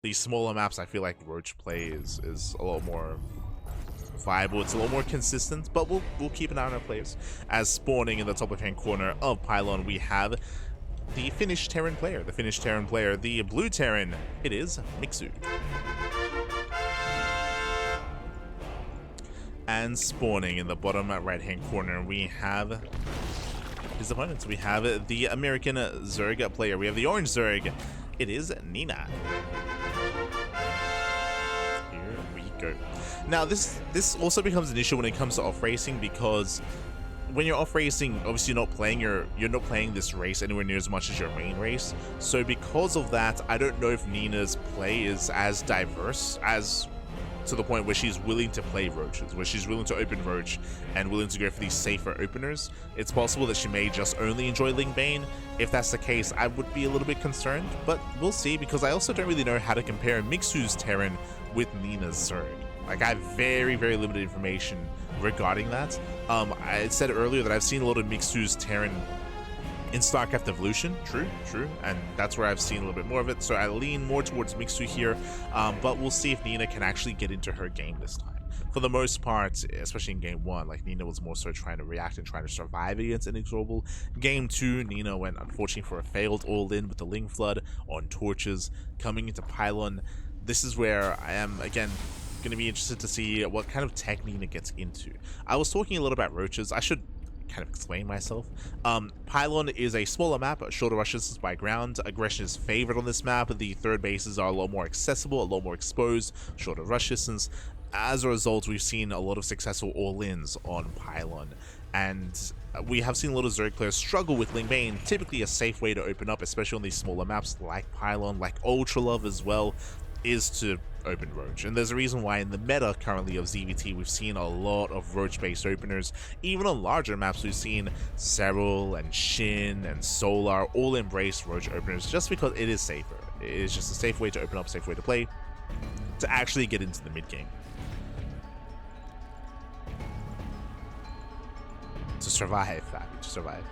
these smaller maps, I feel like Roach play is a lot more viable. It's a little more consistent, but we'll keep an eye on our players. As spawning in the top left-hand corner of Pylon, we have the Finnish Terran player. The blue Terran, it is Mixu. And spawning in the bottom right-hand corner, we have his opponents. We have the American Zerg player. We have the orange Zerg. It is Nina. Here we go. Now, this also becomes an issue when it comes to off racing, because when you're off racing, obviously you're not playing this race anywhere near as much as your main race. So because of that, I don't know if Nina's play is as diverse as to the point where she's willing to play roaches, where she's willing to open roach and willing to go for these safer openers. It's possible that she may just only enjoy Ling Bane. If that's the case, I would be a little bit concerned, but we'll see, because I also don't really know how to compare Mixu's Terran with Nina's Zerg. Like, I have very, very limited information regarding that. I said earlier that I've seen a lot of Mixu's Terran in StarCraft Evolution, true, and that's where I've seen a little bit more of it, so I lean more towards Mixu here, but we'll see if Nina can actually get into her game this time. For the most part, especially in Game 1, like, Nina was more so trying to react and trying to survive against Inexorable. Game 2, Nina went, unfortunately, for a failed all-in with the Ling Flood on Torches. Coming into Pylon, this is where I am, again, going to be interested to see what kind of tech Nina gets into. I was talking a little about roaches. I should kind of explain myself. Pylon is a smaller map, shorter rush distance by ground. Aggression is favored on this map. The third bases are a lot more accessible, a lot more exposed, shorter rush distance. As a result, we've seen a lot of successful all-ins on Pylon, and we have seen a lot of Zerg players struggle with Ling Bane. Typically a safe way to open up, especially on these smaller maps like Pylon, like Ultra Love as well, is to open Roach. And there's a reason why in the meta currently of ZvT we've seen a lot of Roach-based openers. Even on larger maps we've seen Serral and Shin and Solar all embrace Roach openers, just because it is safer. It is just a safe way to open up, safe way to play, to actually get into the mid game. To survive, to survive.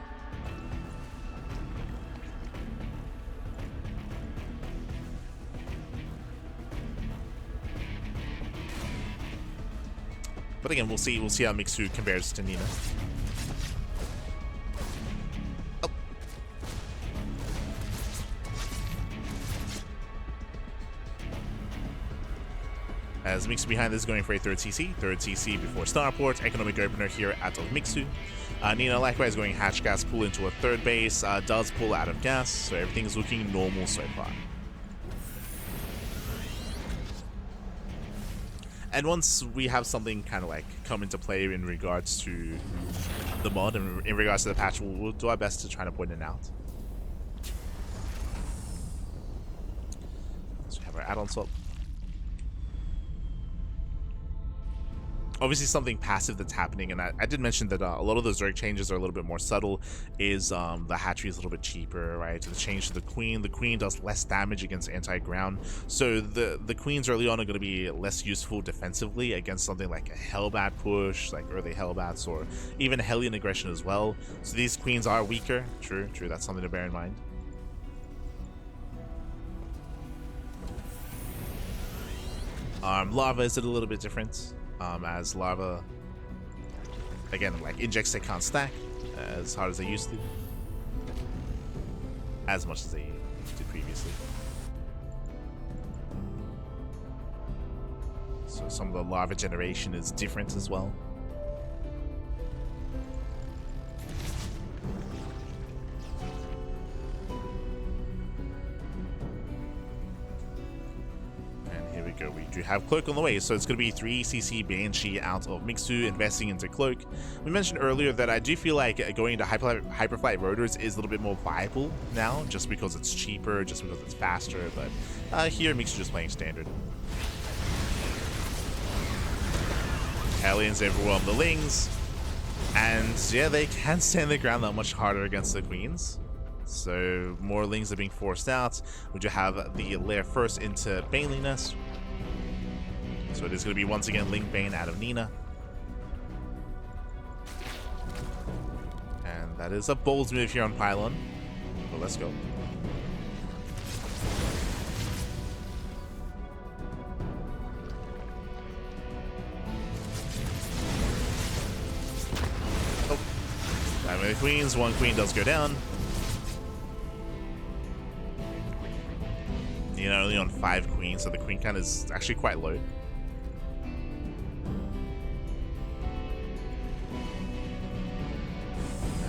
But again, we'll see how Mixu compares to Nina. Oh. As Mixu behind this, going for a third CC before Starport, economic opener here out of Mixu. Nina likewise going hatch gas pull into a third base, does pull out of gas, so everything is looking normal so far. And once we have something kind of like come into play in regards to the mod and in regards to the patch, we'll do our best to try to point it out. So we have our add-on swap. Obviously something passive that's happening, and I did mention that a lot of those Zerg changes are a little bit more subtle, is the hatchery is a little bit cheaper, right? The change to the queen does less damage against anti-ground, so the queens early on are going to be less useful defensively against something like a Hellbat push, like early Hellbats, or even Hellion aggression as well. So these queens are weaker, true, that's something to bear in mind. Lava is a little bit different. As Lava, again, like injects, they can't stack as hard as they used to, as much as they did previously. So some of the Lava generation is different as well. We do have Cloak on the way, so it's going to be 3CC Banshee out of Mixu, investing into Cloak. We mentioned earlier that I do feel like going into Hyperflight Rotors is a little bit more viable now, just because it's cheaper, just because it's faster, but here Mixu just playing standard. Hellions overwhelm the Lings, and yeah, they can stand their ground that much harder against the Queens. So more Lings are being forced out. We do have the lair first into Baneling Nest. So it is going to be once again Ling Bane out of Nina. And that is a bold move here on Pylon. But let's go. No queens, one queen does go down. You know, only on 5 queens, so the queen count is actually quite low.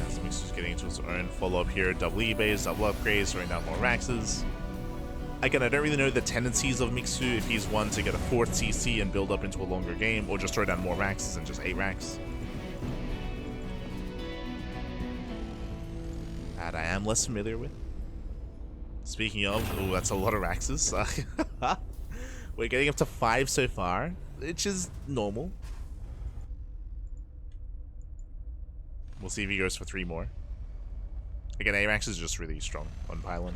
As Mixu's getting into his own follow-up here, double eBays, double upgrades, throwing down more Raxes. Again, I don't really know the tendencies of Mixu, if he's one to get a 4th CC and build up into a longer game, or just throw down more Raxes and just 8 Rax. That I am less familiar with. Speaking of, oh, that's a lot of Raxes. We're getting up to 5 so far, which is normal. We'll see if he goes for 3 more. Again, A-Rax is just really strong on Pylon.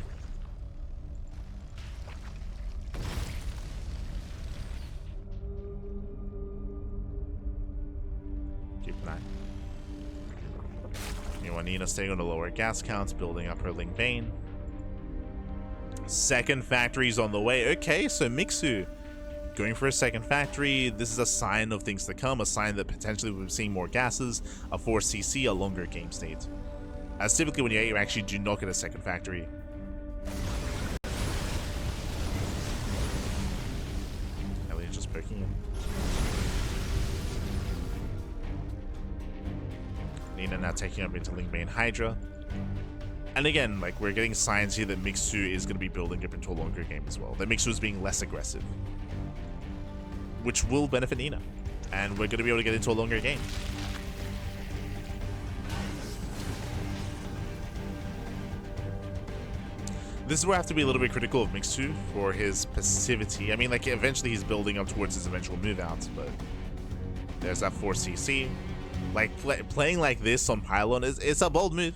Keep an eye. Nina staying on the lower gas counts, building up her Ling Bane. Second factory's on the way. Okay, so Mixu going for a second factory. This is a sign of things to come, a sign that potentially we're seeing more gases, a 4 CC, a longer game state. As typically when you actually do not get a second factory. Elliot just poking him. Nina now taking up into Ling Bane Hydra. And again, like, we're getting signs here that Mixu is going to be building up into a longer game as well. That Mixu is being less aggressive, which will benefit Nina. And we're going to be able to get into a longer game. This is where I have to be a little bit critical of Mixu for his passivity. I mean, like, eventually he's building up towards his eventual move out, but there's that 4 CC. Like, playing like this on Pylon it's a bold move.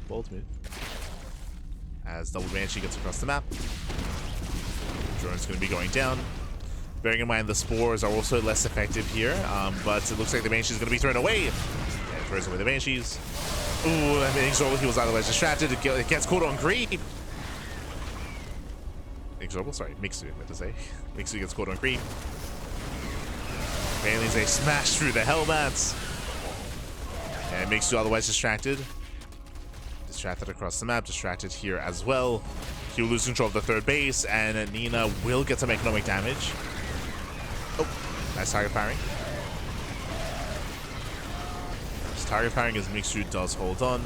Bold move. As Double Banshee gets across the map. Drone's going to be going down. Bearing in mind the spores are also less effective here, but it looks like the Banshee's going to be thrown away. Yeah, throws away the Banshees. Ooh, I mean, he was otherwise distracted. It gets caught on creep. Sorry, Mixu, I meant to say. Mixu gets caught on creep. Bailey's a smash through the Hellbats. And Mixu otherwise distracted. Distracted across the map, distracted here as well. He will lose control of the 3rd base, and Nina will get some economic damage. Oh, nice target firing. Nice target firing as Mixu does hold on.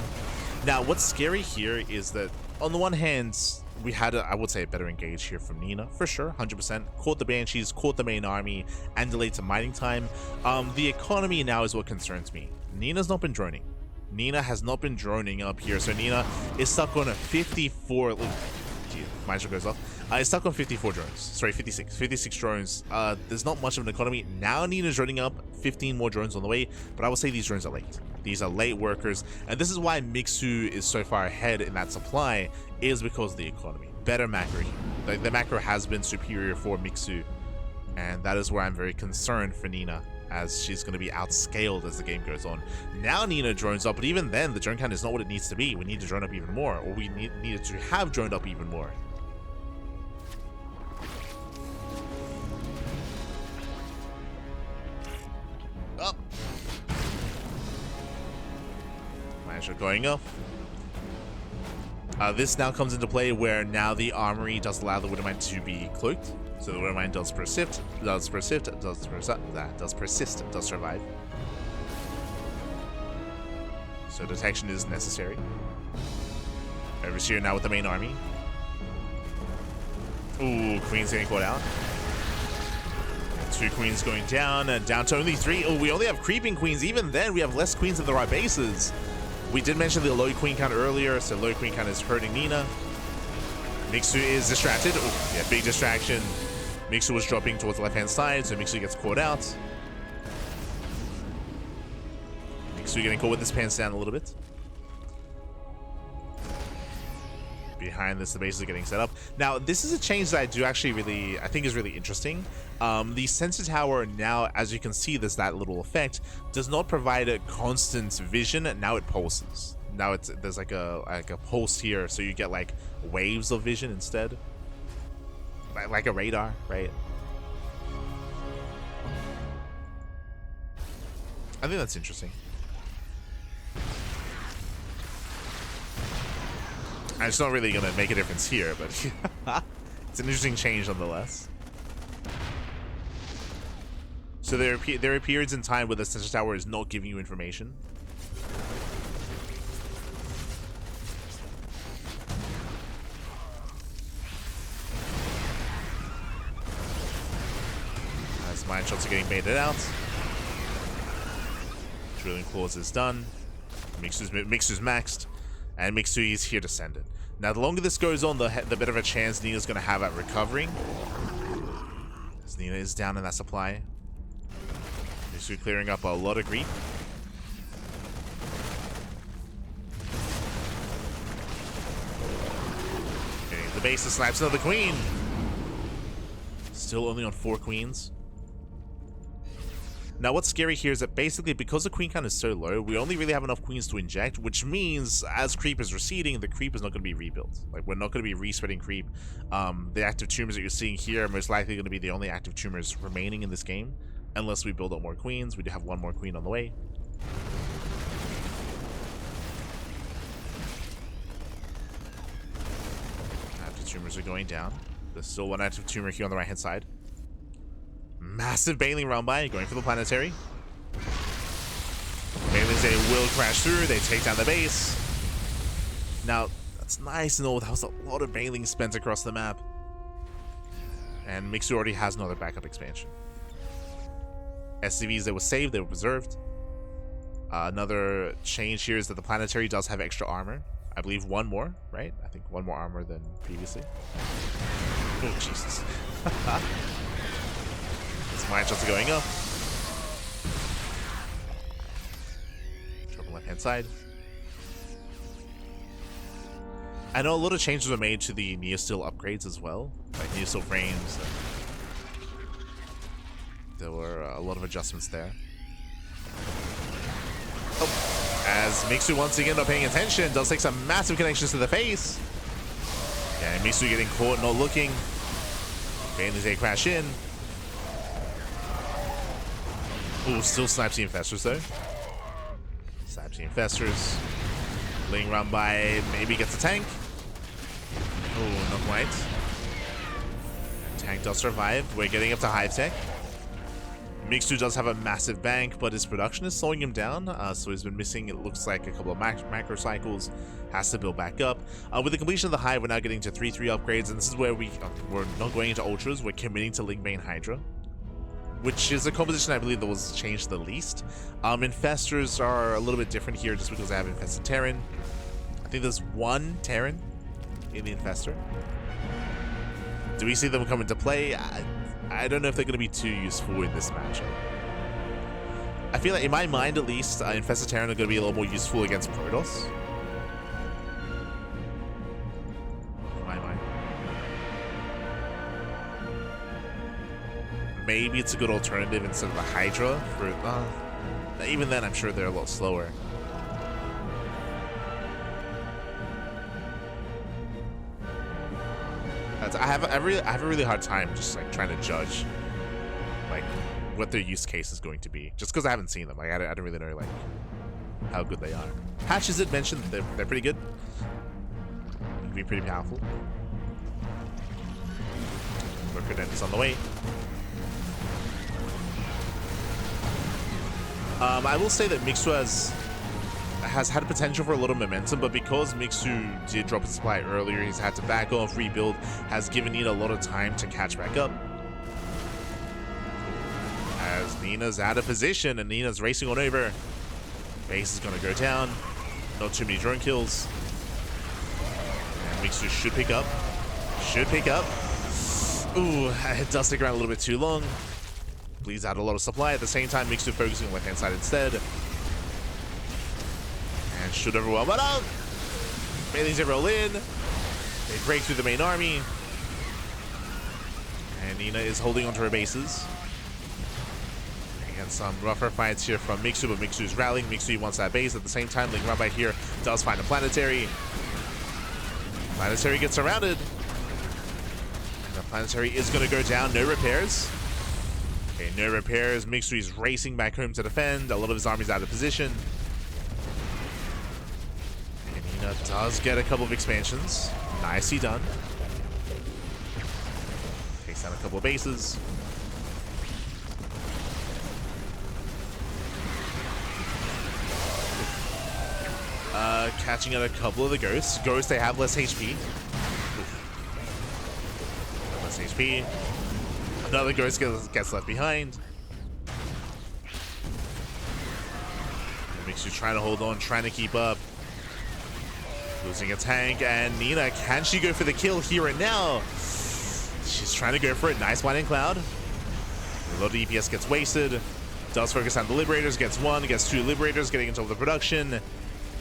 Now, what's scary here is that, on the one hand, we had, I would say, a better engage here from Nina, for sure, 100%. Caught the Banshees, caught the main army, and delayed some mining time. The economy now is what concerns me. Nina's not been droning. Nina has not been droning up here, so Nina is stuck on a 54. Gee, mine goes off. It's stuck on 54 drones. Sorry, 56 drones. There's not much of an economy. Now Nina's droning up, 15 more drones on the way, but I would say these drones are late. These are late workers, and this is why Mixu is so far ahead in that supply, is because of the economy. Better macro here. Like, the macro has been superior for Mixu, and that is where I'm very concerned for Nina, as she's going to be outscaled as the game goes on. Now Nina drones up, but even then, the drone count is not what it needs to be. We need to drone up even more, or we needed to have droned up even more. Up. Managed going up. This now comes into play where now the armory does allow the Widowmine to be cloaked. So the Widowmine does persist, does survive. So detection is necessary. Overseer now with the main army. Ooh, Queen's getting caught out. 2 Queens going down, and down to only 3. Oh, we only have creeping Queens. Even then, we have less Queens at the right bases. We did mention the low Queen count earlier, so low Queen count is hurting Nina. Mixu is distracted. Oh, yeah, big distraction. Mixu was dropping towards the left-hand side, so Mixu gets caught out. Mixu getting caught with his pants down a little bit. Behind this, the base is getting set up. Now, this is a change that I do actually I think is really interesting. The sensor tower now, as you can see, there's that little effect, does not provide a constant vision. Now it pulses. Now there's like a pulse here, so you get like waves of vision instead. Like a radar, right? I think that's interesting. And it's not really gonna make a difference here, but it's an interesting change nonetheless. So there are periods in time where the sensor tower is not giving you information. As mine shots are getting baited out. Drilling clause is done. Mixu's maxed, and Mixu is here to send it. Now, the longer this goes on, the better of a chance Nina's going to have at recovering. As Nina is down in that supply. Mixu clearing up a lot of creep. Getting the base to snipes another queen. Still only on 4 queens. Now, what's scary here is that basically, because the queen count is so low, we only really have enough queens to inject, which means as creep is receding, the creep is not going to be rebuilt. Like, we're not going to be respreading creep. The active tumors that you're seeing here are most likely going to be the only active tumors remaining in this game, unless we build up more queens. We do have 1 more queen on the way. Active tumors are going down. There's still 1 active tumor here on the right-hand side. Massive Baneling round by, going for the planetary. Banelings, they will crash through, they take down the base. Now, that's nice and all, that was a lot of Banelings spent across the map. And Mixu already has another backup expansion. SCVs, they were saved, they were preserved. Another change here is that the planetary does have extra armor. I believe 1 more, right? I think 1 more armor than previously. Oh, Jesus. Mine shots are going up. Trouble left-hand side. I know a lot of changes were made to the Neosteel upgrades as well, like Neosteel frames. There were a lot of adjustments there. Oh, as Mixu once again not paying attention, does take some massive connections to the face. Yeah, and Mixu getting caught, not looking. Banelings, they crash in. Ooh, still snipes the infestors though. Snipes the infestors. Ling run by, maybe gets a tank. Oh, not quite. Tank does survive. We're getting up to high tech. Mixu does have a massive bank, but his production is slowing him down. So he's been missing, it looks like, a couple of macro cycles. Has to build back up. With the completion of the hive, we're now getting to 3-3 upgrades, and this is where we're not going into ultras. We're committing to Ling Bane Hydra, which is a composition I believe that was changed the least. Infestors are a little bit different here just because they have Infested Terran. I think there's 1 Terran in the Infestor. Do we see them come into play? I don't know if they're going to be too useful in this matchup. I feel like, in my mind at least, Infested Terran are going to be a little more useful against Protoss. In my mind. Maybe it's a good alternative instead of the Hydra for even then I'm sure they're a lot slower. I have a really hard time just like trying to judge like what their use case is going to be just because I haven't seen them. Like I don't really know like how good they are. Hatches did mention that they're pretty good. Can be pretty powerful. Worker is on the way. I will say that Mixu has had potential for a lot of momentum, but because Mixu did drop his supply earlier, he's had to back off, rebuild, has given Nina a lot of time to catch back up. As Nina's out of position and Nina's racing on over. Base is going to go down. Not too many drone kills. And Mixu should pick up. Ooh, it does stick around a little bit too long. Bleeds out a lot of supply. At the same time, Mixu focusing on the left-hand side instead. And should overwhelm. But oh! Banelings roll in. They break through the main army. And Nina is holding onto her bases. And some rougher fights here from Mixu, but Mixu is rallying. Mixu wants that base. At the same time, Ling right by here does find a planetary. Planetary gets surrounded. And the planetary is going to go down. No repairs. Okay, no repairs. Mixu is racing back home to defend. A lot of his army's out of position. And Nina does get a couple of expansions. Nicely done. Takes down a couple of bases. Catching out a couple of the ghosts. Ghosts, they have less HP. Less HP. Another ghost gets left behind. Mixu trying to hold on, trying to keep up. Losing a tank, and Nina, can she go for the kill here and now? She's trying to go for it. Nice Blinding Cloud. A lot of EPS gets wasted. Does focus on the Liberators, gets one, gets two Liberators, getting into the production.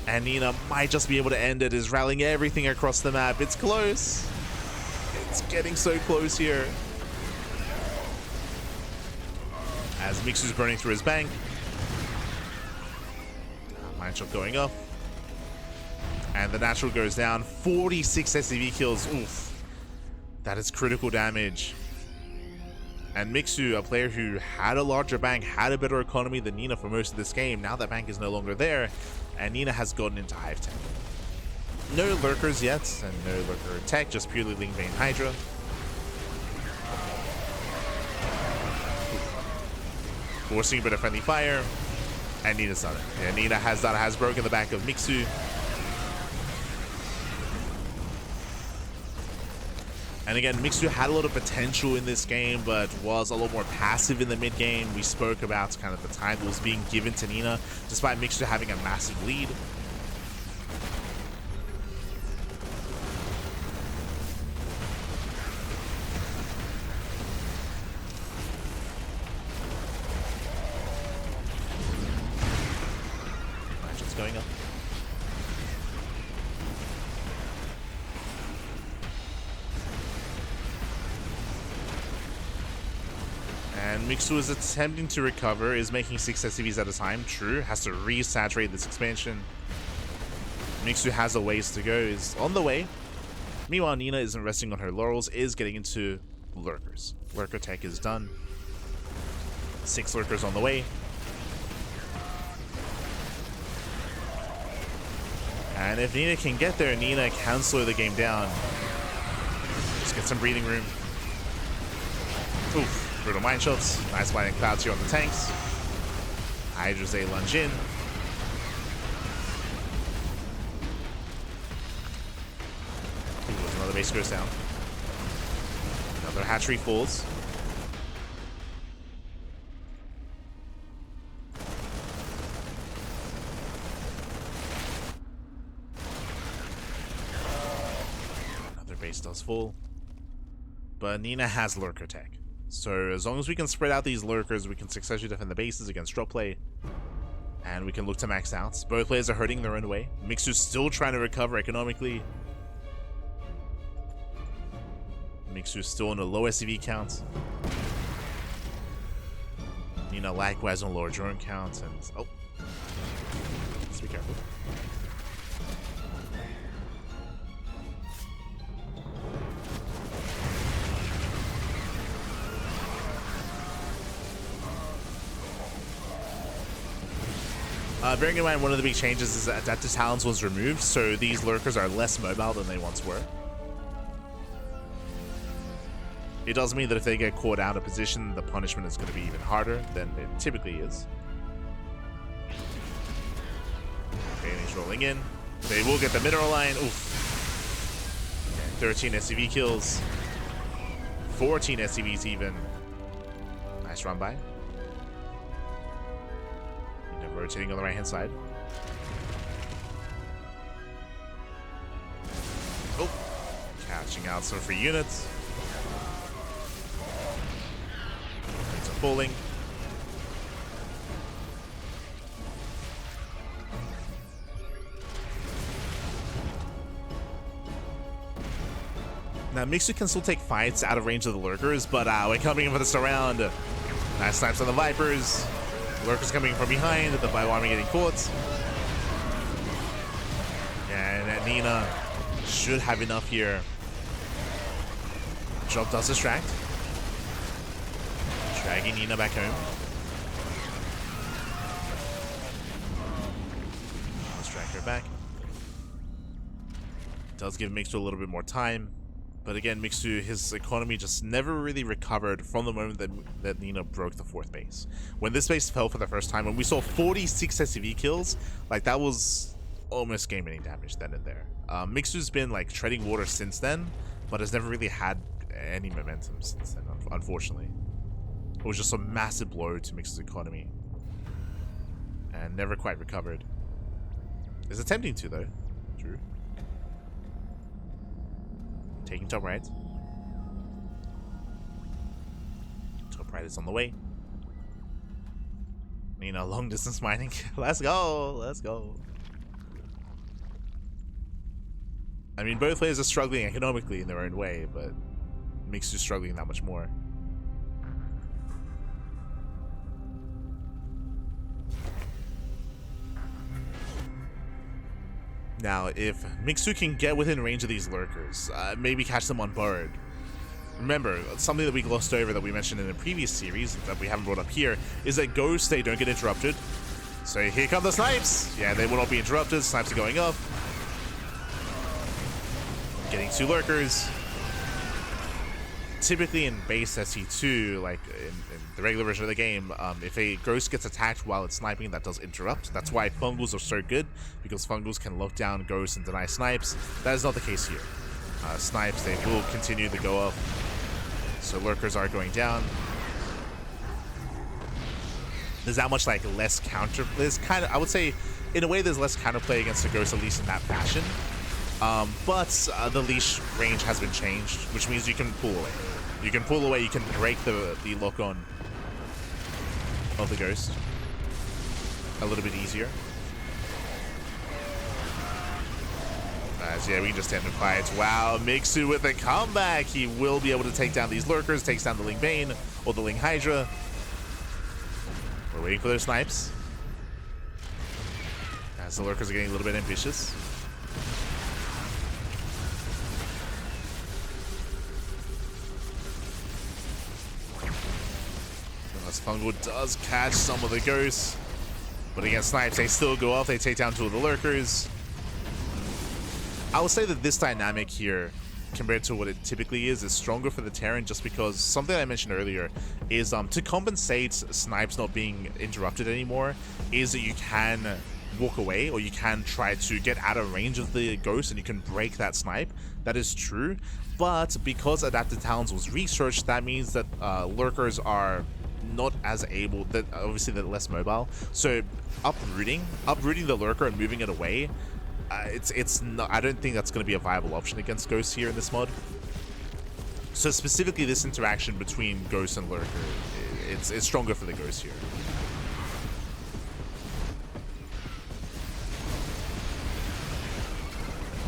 And Nina might just be able to end it, is rallying everything across the map. It's close. It's getting so close here. As Mixu's burning through his bank. Mine shot going up. And the natural goes down. 46 SCV kills. Oof. That is critical damage. And Mixu, a player who had a larger bank, had a better economy than Nina for most of this game. Now that bank is no longer there. And Nina has gotten into Hive Tech. No lurkers yet, and no lurker tech, just purely Ling Vein Hydra. Forcing a bit of friendly fire. And Nina's done it. Yeah, Nina has broken the back of Mixu. And again, Mixu had a lot of potential in this game, but was a lot more passive in the mid game. We spoke about kind of the time that was being given to Nina, despite Mixu having a massive lead. Matchup's going up. And Mixu is attempting to recover, is making 6 SCVs at a time. True, has to re-saturate this expansion. Mixu has a ways to go, is on the way. Meanwhile, Nina isn't resting on her laurels, is getting into lurkers. Lurker tech is done. 6 lurkers on the way. And if Nina can get there, Nina can slow the game down. Just get some breathing room. Oof. Brutal mine shots. Nice Blinding Clouds here on the tanks. Hydra's a lunge in. Ooh, another base goes down. Another hatchery falls. Another base does fall. But Nina has lurker tech. So as long as we can spread out these lurkers, we can successfully defend the bases against drop play. And we can look to max out. Both players are hurting their own way. Mixu's still trying to recover economically. Mixu's still on a low SCV count. Nina likewise on lower drone count. And oh, let's be careful. Bearing in mind, one of the big changes is that Adaptive Talents was removed, so these lurkers are less mobile than they once were. It does mean that if they get caught out of position, the punishment is going to be even harder than it typically is. Okay, and he's rolling in. They will get the mineral line. Oof. Okay, 13 SCV kills. 14 SCVs even. Nice run by. Rotating on the right hand side. Oh, catching out some free units. It's a falling. Now Mixu can still take fights out of range of the lurkers, but we're coming in for the surround. Nice snipes on the Vipers. Lurkers coming from behind, the Bioarmy getting caught. And Nina should have enough here. Job does distract. Dragging Nina back home. Let's drag her back. does give Mixu a little bit more time. But again, Mixu, his economy just never really recovered from the moment that Nina broke the 4th base. When this base fell for the first time, when we saw 46 SCV kills, like that was almost game-ending damage then and there. Mixu's been like treading water since then, but has never really had any momentum since then, unfortunately. It was just a massive blow to Mixu's economy. And never quite recovered. Is attempting to though. True. Taking top right. Top right is on the way. Nina, long distance mining. Let's go. Let's go. I mean, both players are struggling economically in their own way, but Mixu's struggling that much more. Now, if Mixu can get within range of these lurkers, maybe catch them on bird. Remember, something that we glossed over that we mentioned in a previous series that we haven't brought up here is that ghosts, they don't get interrupted. So here come the snipes. Yeah, they will not be interrupted. Snipes are going up. Getting 2 lurkers. Typically in base SC2, like in the regular version of the game, if a ghost gets attacked while it's sniping, that does interrupt. That's why fungals are so good, because fungals can lock down ghosts and deny snipes. That is not the case here. Snipes, they will continue to go up. So lurkers are going down. There's that much like less counter. There's kind of, I would say, in a way, there's less counterplay against the ghost, at least in that fashion. But the leash range has been changed, which means you can pull away. You can pull away, you can break the lock-on of the ghost a little bit easier. As yeah, we can just end in fights. Wow, Mixu with a comeback. He will be able to take down these lurkers, takes down the Ling Bane or the Ling Hydra. We're waiting for those snipes. As the lurkers are getting a little bit ambitious. Fungal does catch some of the ghosts, but against snipes, they still go off. They take down 2 of the lurkers. I will say that this dynamic here, compared to what it typically is stronger for the Terran, just because something I mentioned earlier is to compensate snipes not being interrupted anymore, is that you can walk away, or you can try to get out of range of the ghost and you can break that snipe. That is true, but because Adaptive Talons was researched, that means that lurkers are not as able, that obviously they're less mobile, so uprooting the lurker and moving it away, it's not, I don't think that's going to be a viable option against ghosts here in this mod. So specifically this interaction between ghost and lurker, it's stronger for the ghost here.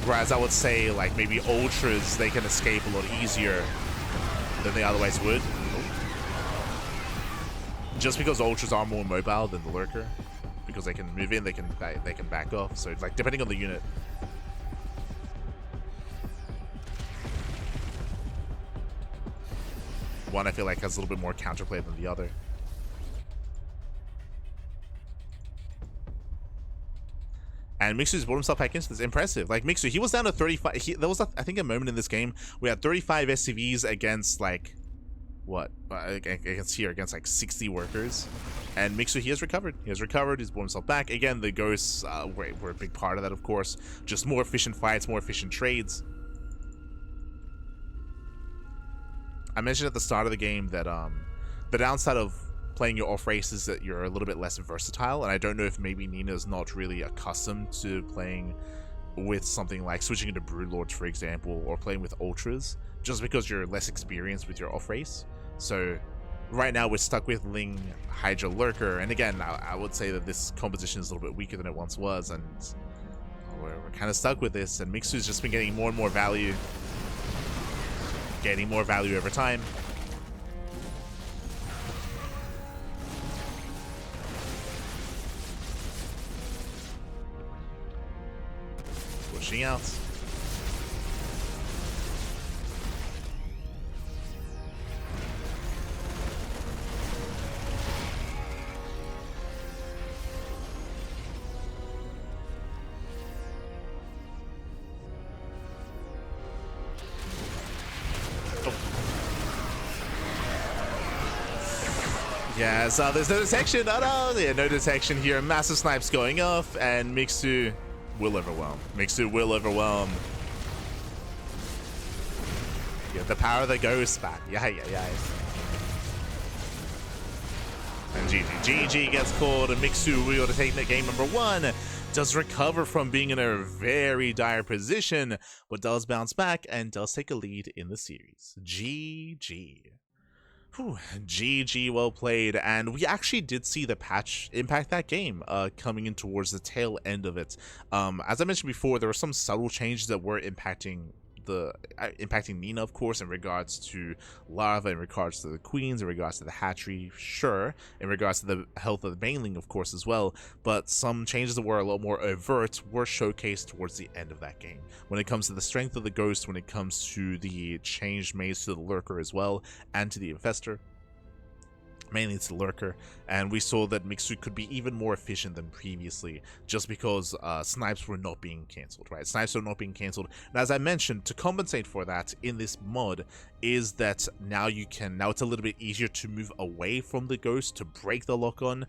Whereas I would say like maybe ultras, they can escape a lot easier than they otherwise would. Just because ultras are more mobile than the lurker, because they can move in, they can back off. So it's like depending on the unit. One I feel like has a little bit more counterplay than the other. And Mixu's brought himself back into this. Impressive. Like Mixu, he was down to 35. There was, I think, a moment in this game we had 35 SCVs against like what? Against here, against like 60 workers. And Mixu, he has recovered. He has recovered. He's brought himself back. Again, the ghosts were a big part of that, of course. Just more efficient fights, more efficient trades. I mentioned at the start of the game that the downside of playing your off race is that you're a little bit less versatile, and I don't know if maybe Nina's not really accustomed to playing with something like switching into Broodlords, for example, or playing with Ultras, just because you're less experienced with your off race. So right now we're stuck with Ling, Hydra, Lurker, and again, I would say that this composition is a little bit weaker than it once was, and we're kind of stuck with this, and Mixu's just been getting more and more value. Getting more value over time. Pushing out. Yeah, so there's no detection. Oh, no, yeah, no detection here. Massive snipes going off, and Mixu will overwhelm. Mixu will overwhelm. Yeah, the power of the ghost back. Yeah. And GG gets called, and Mixu will to take game number 1. Does recover from being in a very dire position, but does bounce back and does take a lead in the series. GG. Whew, GG, well played. And we actually did see the patch impact that game coming in towards the tail end of it. As I mentioned before, there were some subtle changes that were impacting Nina, of course, in regards to Larva, in regards to the queens, in regards to the hatchery, sure, in regards to the health of the mainling, of course, as well, but some changes that were a lot more overt were showcased towards the end of that game. When it comes to the strength of the ghost, when it comes to the change made to the lurker as well, and to the infestor, mainly it's the lurker, and we saw that Mixu could be even more efficient than previously just because snipes were not being cancelled, right? Snipes are not being cancelled. And as I mentioned, to compensate for that in this mod is that now it's a little bit easier to move away from the ghost to break the lock-on.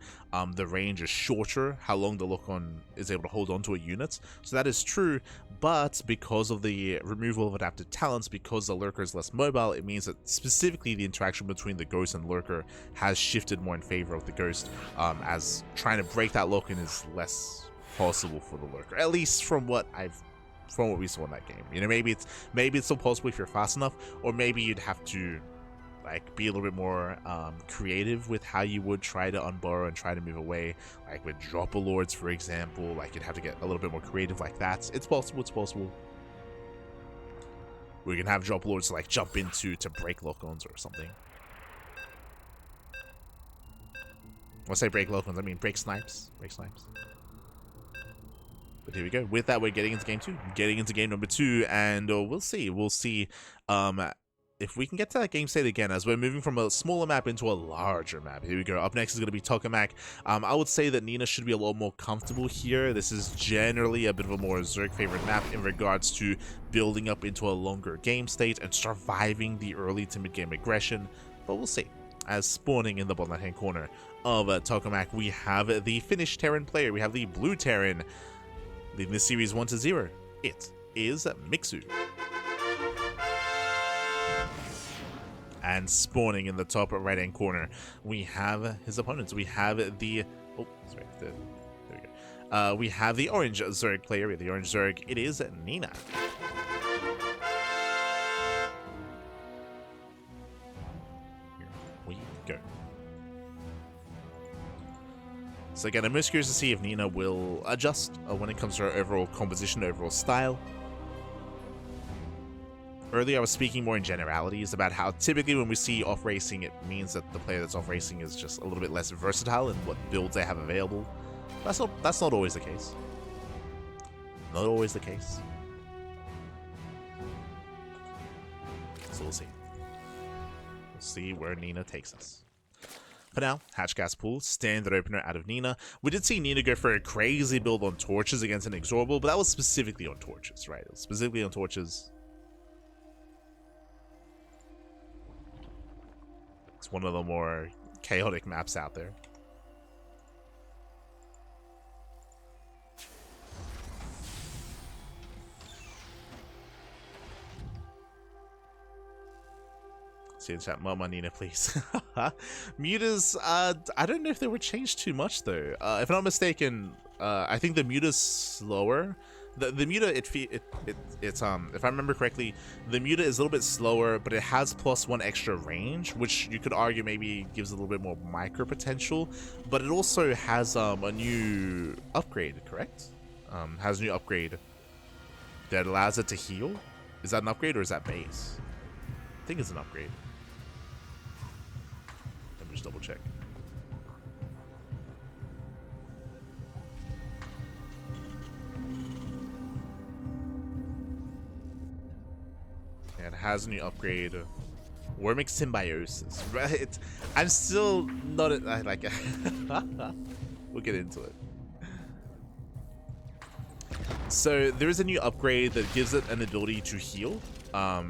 The range is shorter, how long the lock-on is able to hold on to a unit. So that is true, but because of the removal of adaptive talents, because the lurker is less mobile, it means that specifically the interaction between the ghost and lurker has shifted more in favor of the ghost, as trying to break that lock-in is less possible for the lurker, at least from what we saw in that game. You know, maybe it's still possible if you're fast enough, or maybe you'd have to like be a little bit more creative with how you would try to unburrow and try to move away, like with dropper lords, for example. Like you'd have to get a little bit more creative like that. It's possible. We can have drop lords to like jump into to break lock-ons or something. When I say break lock-ons, I mean break snipes. But here we go. With that, we're getting into game 2. Getting into game number 2, and we'll see if we can get to that game state again, as we're moving from a smaller map into a larger map. Here we go. Up next is going to be Tokamak. I would say that Nina should be a lot more comfortable here. This is generally a bit of a more Zerg favorite map in regards to building up into a longer game state and surviving the early to mid-game aggression, but we'll see. As spawning in the bottom left-hand corner of Tokamak, we have the Finnish Terran player. We have the blue Terran. Leading this series 1-0, it is Mixu. And spawning in the top right-hand corner, we have his opponents. We have the... Oh, sorry. There we go. We have the orange Zerg player. The orange Zerg, it is Nina. Here we go. So again, I'm most curious to see if Nina will adjust when it comes to her overall composition, overall style. Earlier, I was speaking more in generalities about how typically when we see off-racing, it means that the player that's off-racing is just a little bit less versatile in what builds they have available. That's not always the case. Not always the case. So we'll see. We'll see where Nina takes us. For now, Hatch Gas Pool, standard opener out of Nina. We did see Nina go for a crazy build on torches against an Inexorable, but that was specifically on torches, right? It was specifically on torches. It's one of the more chaotic maps out there. See in chat, Mama Nina, please. Mutas, I don't know if they were changed too much though. If I'm not mistaken, I think the Muta's slower. The Muta, it's if I remember correctly, the Muta is a little bit slower, but it has +1 extra range, which you could argue maybe gives a little bit more micro potential. But it also has a new upgrade, correct? Has a new upgrade that allows it to heal. Is that an upgrade or is that base? I think it's an upgrade. Let me just double check. And it has a new upgrade. Wormic Symbiosis. Right? I'm still not I like it. We'll get into it. So there is a new upgrade that gives it an ability to heal.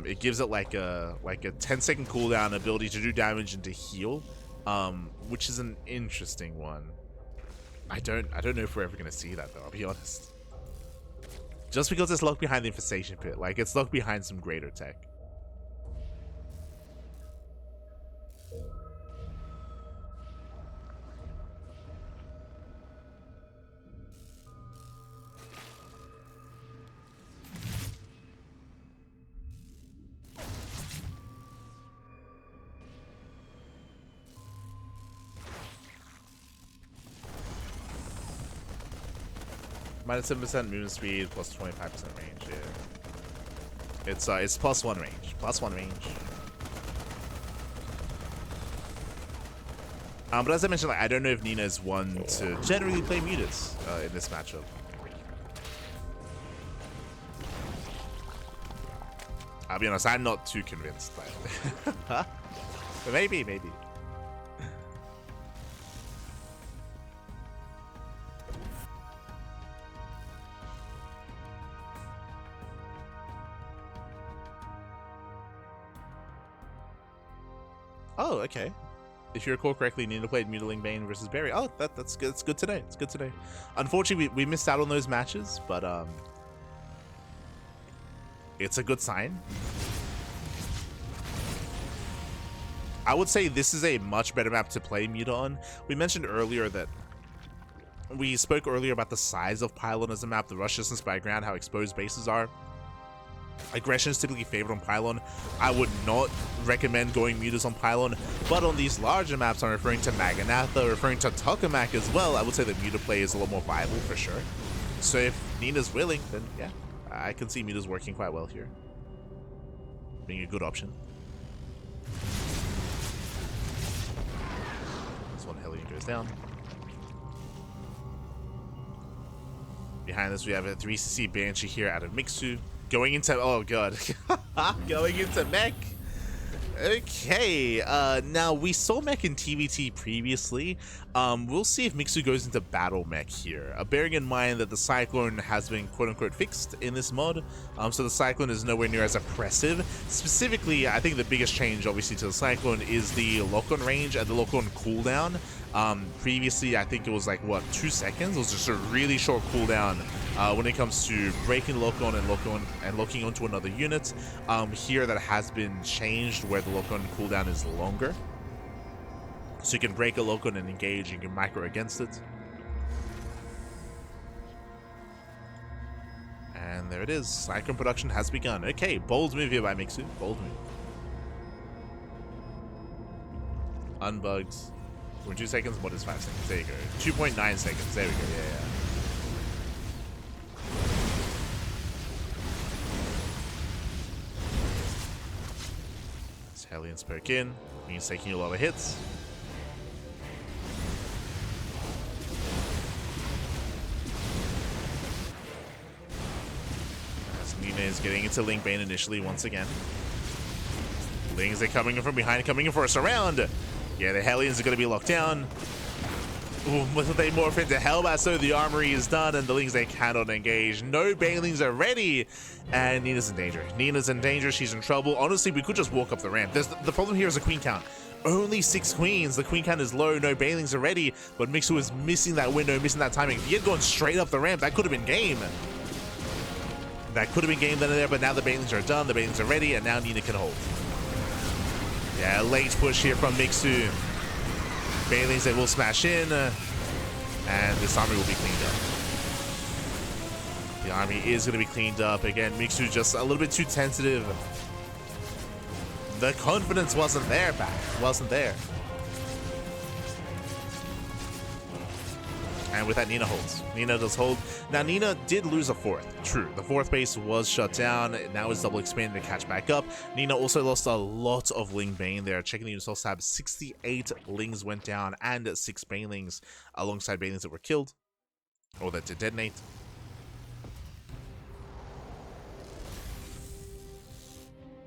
It gives it like a 10-second cooldown, ability to do damage and to heal which is an interesting one. I don't know if we're ever gonna see that though, I'll be honest. Just because it's locked behind the infestation pit, like it's locked behind some greater tech. Minus 7% movement speed, plus 25% range. Yeah, it's plus 1 range. Plus 1 range. But as I mentioned, like I don't know if Nina is one to generally play mutas in this matchup. I'll be honest, I'm not too convinced by it. But maybe. Oh, okay. If you recall correctly, Nina played Mutiling Bane versus Barry. Oh, that's good. It's good today. It's good today. Unfortunately, we missed out on those matches, but it's a good sign. I would say this is a much better map to play Muta on. We mentioned earlier that we spoke earlier about the size of Pylon as a map, the rush distance by ground, how exposed bases are. Aggression is typically favored on Pylon. I would not recommend going mutas on Pylon, but on these larger maps, I'm referring to Maganatha, referring to Tokamak as well, I would say that muta play is a lot more viable for sure. So if Nina's willing, then yeah, I can see mutas working quite well here, being a good option. This one Hellion goes down. Behind us, we have a 3cc Banshee here out of Mixu. Going into, oh god, going into mech. Okay, now we saw mech in TVT previously. We'll see if Mixu goes into battle mech here. Bearing in mind that the Cyclone has been quote-unquote fixed in this mod, so the Cyclone is nowhere near as oppressive. Specifically, I think the biggest change, obviously, to the Cyclone is the lock-on range and the lock-on cooldown. Previously, I think it was like, what, 2 seconds? It was just a really short cooldown when it comes to breaking lock-on and locking onto another unit. Here, that has been changed where the lock-on cooldown is longer. So you can break a lock-on and engage, you can micro against it. And there it is. Cyclone production has begun. Okay, bold move here by Mixu. Bold move. Unbugged. 2 seconds, what is 5 seconds? There you go. 2.9 seconds. There we go. Yeah. This Hellions poke in. Means taking a lot of hits. As Nina is getting into Link Bane initially once again. Lings are coming in from behind, coming in for a surround. Yeah, the Hellions are going to be locked down. Ooh, must they morph into Hellbat, so the armory is done, and the Lings, they cannot engage. No Banelings are ready, and Nina's in danger. Nina's in danger, she's in trouble. Honestly, we could just walk up the ramp. The problem here is the queen count. Only 6 queens. The queen count is low, no Banelings are ready, but Mixu is missing that window, missing that timing. If he had gone straight up the ramp, that could have been game. That could have been game then and there, but now the Banelings are done, the Banelings are ready, and now Nina can hold. Yeah, late push here from Mixu. Banelings, they will smash in, and this army will be cleaned up. The army is going to be cleaned up. Again, Mixu just a little bit too tentative. The confidence wasn't there back. Wasn't there. And with that, Nina holds. Nina does hold. Now, Nina did lose a 4th. True. The 4th base was shut down. Now it's double expanded to catch back up. Nina also lost a lot of Ling Bane there. Checking the Unisoul tab, 68 Lings went down and 6 Banelings alongside Banelings that were killed. Or that did detonate.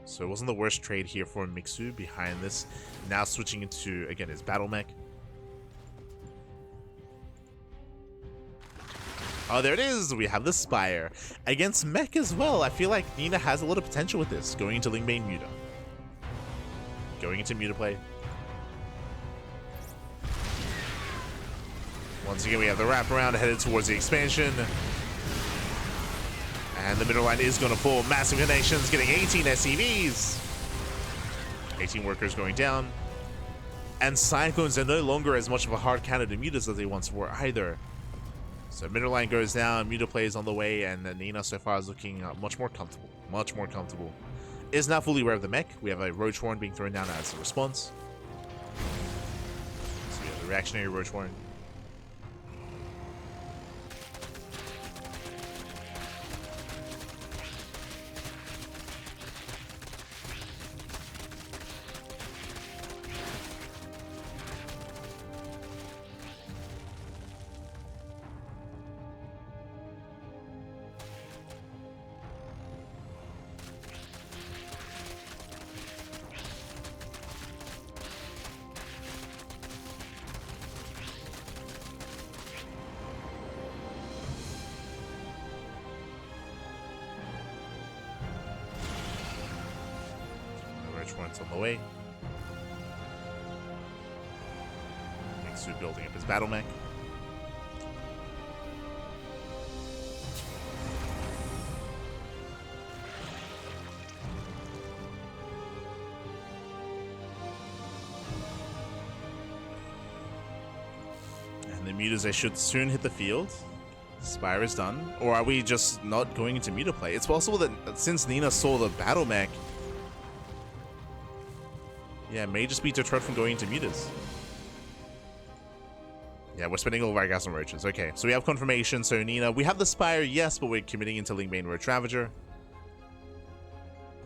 So it wasn't the worst trade here for Mixu behind this. Now switching into, again, his battle mech. Oh, there it is. We have the Spire against mech as well. I feel like Nina has a lot of potential with this. Going into Ling Bane Muta. Going into Muta play. Once again, we have the wraparound headed towards the expansion. And the middle line is going to fall. Massive connections, getting 18 SCVs. 18 workers going down. And Cyclones are no longer as much of a hard counter to mutas as they once were either. So middle line goes down, Muta plays on the way, and Nina so far is looking much more comfortable. Much more comfortable. Is now fully aware of the mech. We have a Roach Horn being thrown down as a response. So we have the reactionary Roach Horn. On the way. Mixu building up his battle mech. And the mutas, they should soon hit the field. Spire is done. Or are we just not going into muta play? It's possible that since Nina saw the battle mech, yeah, it may just be deterred from going into mutas. Yeah, we're spending all of our gas on roaches. Okay, so we have confirmation. So Nina, we have the Spire, yes, but we're committing into Lingbane Roach Ravager.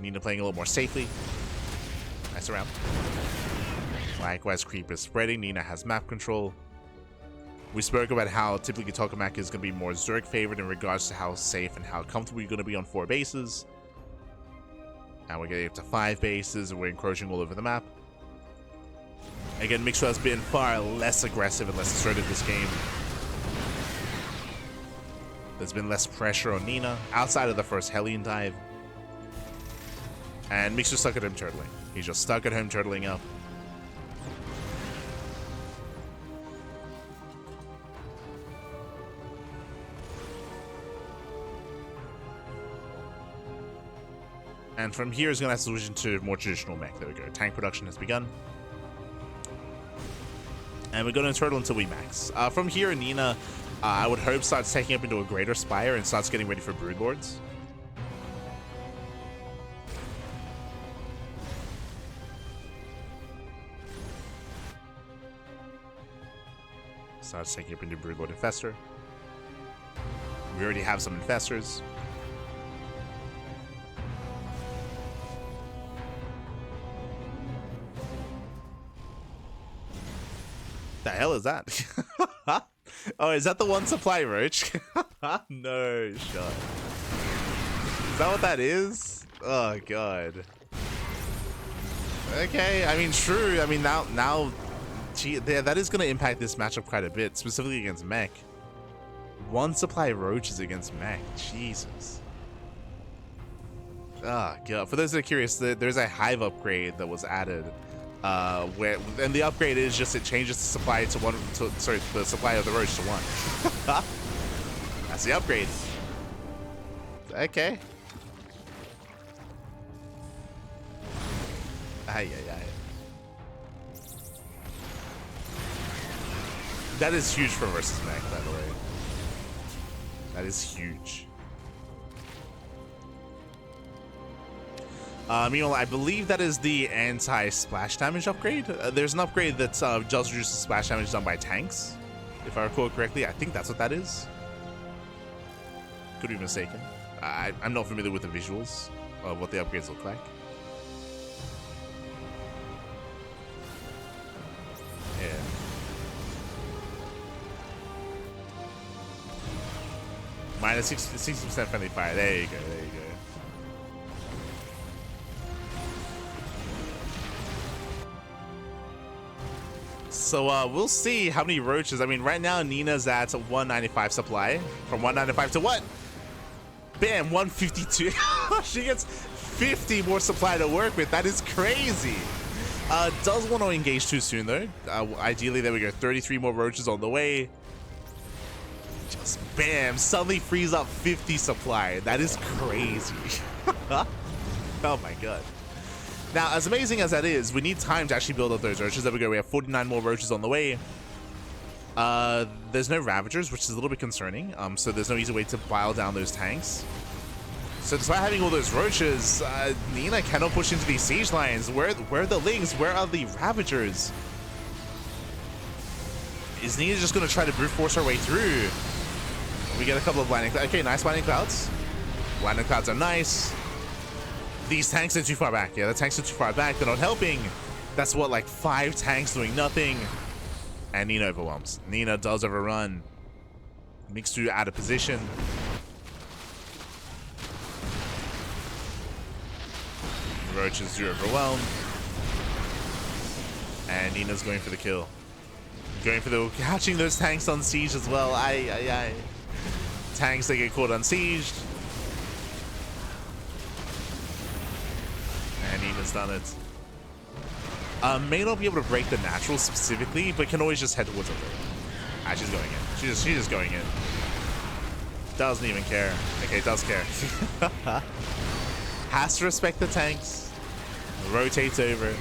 Nina playing a little more safely. Nice around. Likewise, creep is spreading. Nina has map control. We spoke about how typically Tokamak is going to be more Zerg favored in regards to how safe and how comfortable you're going to be on 4 bases. And we're getting up to 5 bases, and we're encroaching all over the map. Again, Mixu has been far less aggressive and less assertive this game. There's been less pressure on Nina, outside of the first Hellion dive. And Mixu's stuck at home turtling. He's just stuck at home turtling up. And from here, he's going to have to switch into more traditional mech. There we go. Tank production has begun. And we're going to turtle until we max. From here, Nina, I would hope, starts taking up into a greater Spire and starts getting ready for Broodlords. Starts taking up into Broodlord Infestor. We already have some Infestors. The hell is that? Oh, is that the one supply roach? No shot. Is that what that is? Oh god. Okay, I mean, true. I mean, now, gee, that is going to impact this matchup quite a bit, specifically against mech. One supply roaches against mech. Jesus. Oh god. For those that are curious, there's a hive upgrade that was added. And the upgrade is just it changes the supply to one. Sorry, the supply of the roach to 1. That's the upgrade. Okay. Ay. That is huge for versus mech, by the way. That is huge. Meanwhile, I believe that is the anti-splash damage upgrade. There's an upgrade that does reduce the splash damage done by tanks, if I recall correctly. I think that's what that is. Could be mistaken. I'm not familiar with the visuals of what the upgrades look like. Yeah. Minus 60% friendly fire. There you go. There you go. So we'll see how many roaches. I mean, right now Nina's at 195 supply. From 195 to what? Bam, 152. She gets 50 more supply to work with. That is crazy. Does want to engage too soon though. Ideally, there we go. 33 more roaches on the way. Just bam, suddenly frees up 50 supply. That is crazy. Oh my god. Now, as amazing as that is, we need time to actually build up those roaches. There we go, we have 49 more roaches on the way. There's no Ravagers, which is a little bit concerning. So there's no easy way to bile down those tanks. So despite having all those roaches, Nina cannot push into these siege lines. Where are the Lings? Where are the Ravagers? Is Nina just going to try to brute force her way through? We get a couple of blinding clouds. Okay, nice blinding clouds. Blinding clouds are nice. These tanks are too far back. Yeah, the tanks are too far back. They're not helping. That's what, like 5 tanks doing nothing. And Nina overwhelms. Nina does overrun. Mixu out of position. Roaches do overwhelm. And Nina's going for the kill. Going for the catching those tanks on siege as well. Tanks, they get caught unsieged. And Nina's done it. May not be able to break the natural specifically, but can always just head towards it. Ah, she's going in. She's just going in. Doesn't even care. Okay, does care. Has to respect the tanks. Rotates over.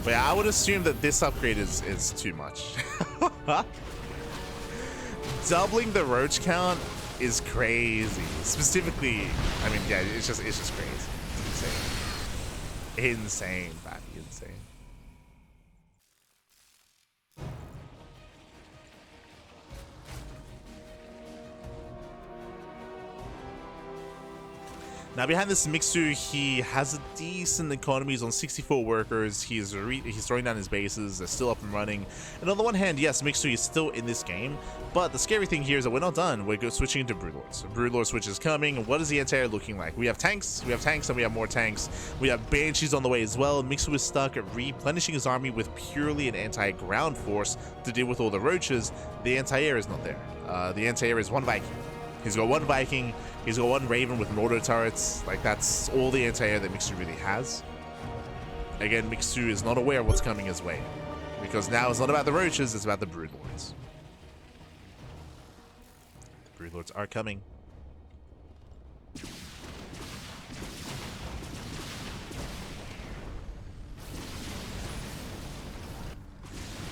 But yeah, I would assume that this upgrade is too much. Doubling the roach count is crazy. Specifically, I mean, yeah, it's just crazy. It's insane. Insane, Patty, insane. Now behind this Mixu, he has a decent economy. He's on 64 workers. He's throwing down his bases. They're still up and running. And on the one hand, yes, Mixu is still in this game, but the scary thing here is that we're not done. We're switching into Broodlords. Broodlord switch is coming. What is the anti-air looking like? We have tanks, and we have more tanks. We have Banshees on the way as well. Mixu is stuck at replenishing his army with purely an anti-ground force to deal with all the roaches. The anti-air is not there. The anti-air is one Viking. He's got one Viking, he's got one Raven with mortar turrets. Like, that's all the anti-air that Mixu really has. Again, Mixu is not aware of what's coming his way, because now it's not about the roaches, it's about the Broodlords. The Broodlords are coming.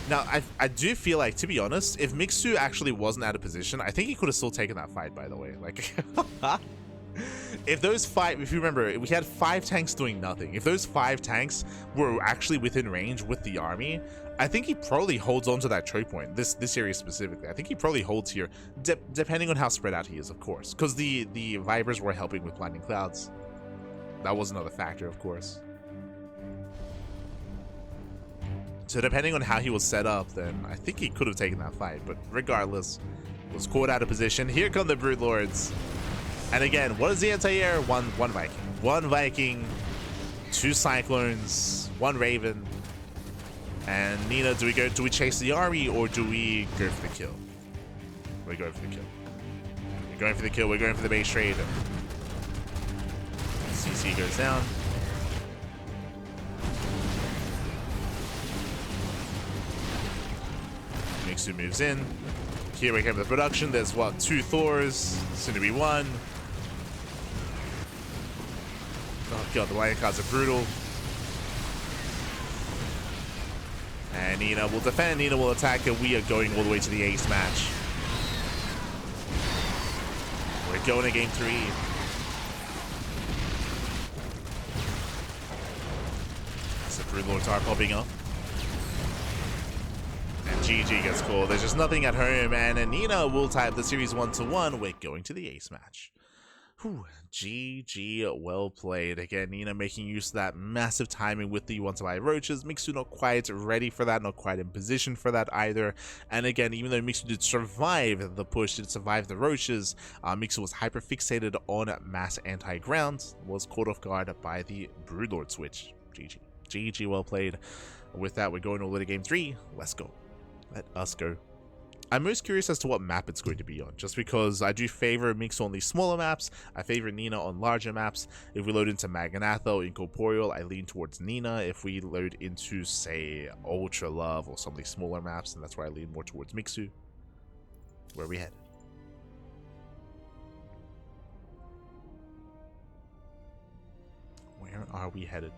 Now, I do feel like, to be honest, if Mixu actually wasn't out of position, I think he could have still taken that fight, by the way. Like, if you remember, we had 5 tanks doing nothing. If those 5 tanks were actually within range with the army, I think he probably holds on to that choke point, this area specifically. I think he probably holds here, depending on how spread out he is, of course. Because the Vipers were helping with blinding clouds. That was another factor, of course. So depending on how he was set up, then I think he could have taken that fight. But regardless, was caught out of position. Here come the Broodlords. And again, what is the anti-air? One Viking. 1 Viking, 2 Cyclones, 1 Raven. And Nina, do we chase the army or do we go for the kill? We go for the kill. We're going for the kill. We're going for the base trade. CC goes down. Mixu moves in. Here we have the production. There's what, 2 Thors, soon to be 1. Oh god, the lion cards are brutal. And Nina will defend, Nina will attack, and we are going all the way to the ace match. We're going to game 3. So Broodlords are popping up. And GG gets called. There's just nothing at home, and Nina will tie up the series 1-1. We're going to the ace match. Whew, GG, well played. Again, Nina making use of that massive timing with the 1-5 roaches. Mixu not quite ready for that, not quite in position for that either. And again, even though Mixu did survive the push, did survive the roaches, Mixu was hyper fixated on mass anti-ground, was caught off guard by the Broodlord switch. GG. GG, well played. With that, we're going over to game 3. Let's go. Let us go. I'm most curious as to what map it's going to be on, just because I do favor Mixu on these smaller maps, I favor Nina on larger maps. If we load into Magnatha or Incorporeal, I lean towards Nina. If we load into, say, Ultra Love or some of these smaller maps, then that's where I lean more towards Mixu. Where are we headed? Where are we headed?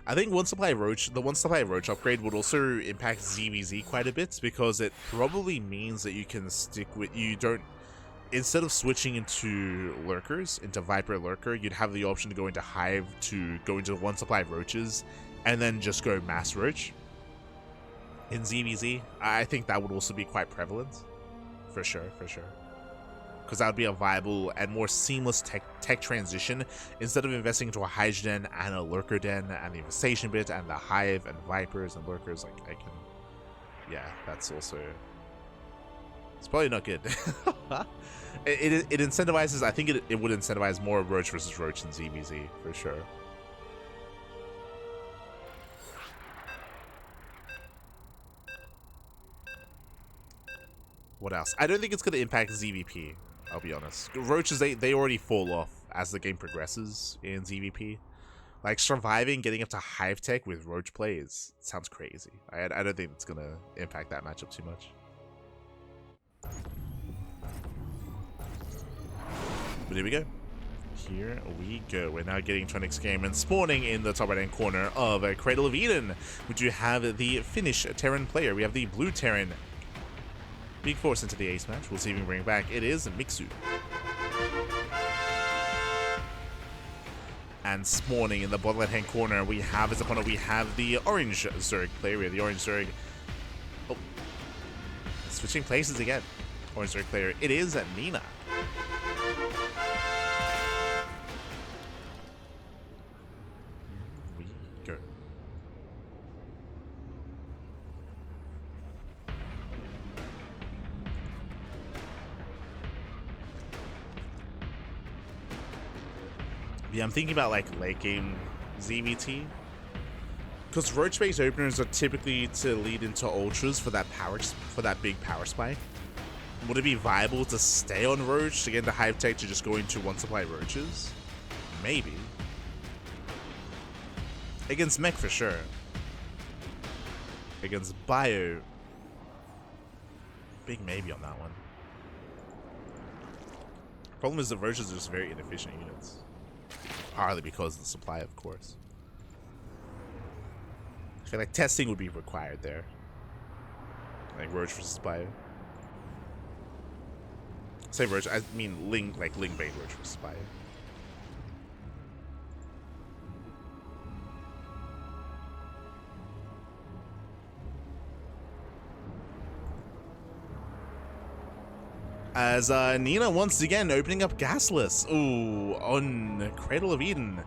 I think the one supply roach upgrade would also impact ZvZ quite a bit, because it probably means that you can stick with, instead of switching into lurkers, into Viper Lurker, you'd have the option to go into Hive, to go into one supply roaches, and then just go mass roach. In ZvZ, I think that would also be quite prevalent, for sure, because that would be a viable and more seamless tech transition, instead of investing into a Hive den and a Lurker den and the infestation bit and the Hive and Vipers and Lurkers. Like, I can, yeah, that's also, it's probably not good. it incentivizes, I think it would incentivize more Roach versus Roach in ZvZ, for sure. What else? I don't think it's going to impact ZvP, I'll be honest. Roaches, they already fall off as the game progresses in ZvP. Like, surviving, getting up to Hive Tech with Roach play sounds crazy. I don't think it's going to impact that matchup too much. But here we go. Here we go. We're now getting to our next game, and spawning in the top right-hand corner of Cradle of Eden, we do have the Finnish Terran player. We have the blue Terran. Big force into the ace match. We'll see if we can bring it back. It is Mixu. And spawning in the bottom left-hand corner, we have as opponent, we have the orange Zerg player. We have the orange Zerg. Oh, switching places again. Orange Zerg player. It is Nina. We go. Yeah, I'm thinking about like late game ZvT, because roach based openers are typically to lead into ultras for that big power spike. Would it be viable to stay on roach to get into Hive Tech to just go into one supply roaches? Maybe. Against mech for sure. Against bio, big maybe on that one. Problem is the roaches are just very inefficient units. Partly because of the supply, of course. I feel like testing would be required there. Like Roach versus Bio. Say Roach, I mean Ling, like Ling bait Roach versus Bio. As Nina once again opening up Gasless. Ooh, on Cradle of Eden.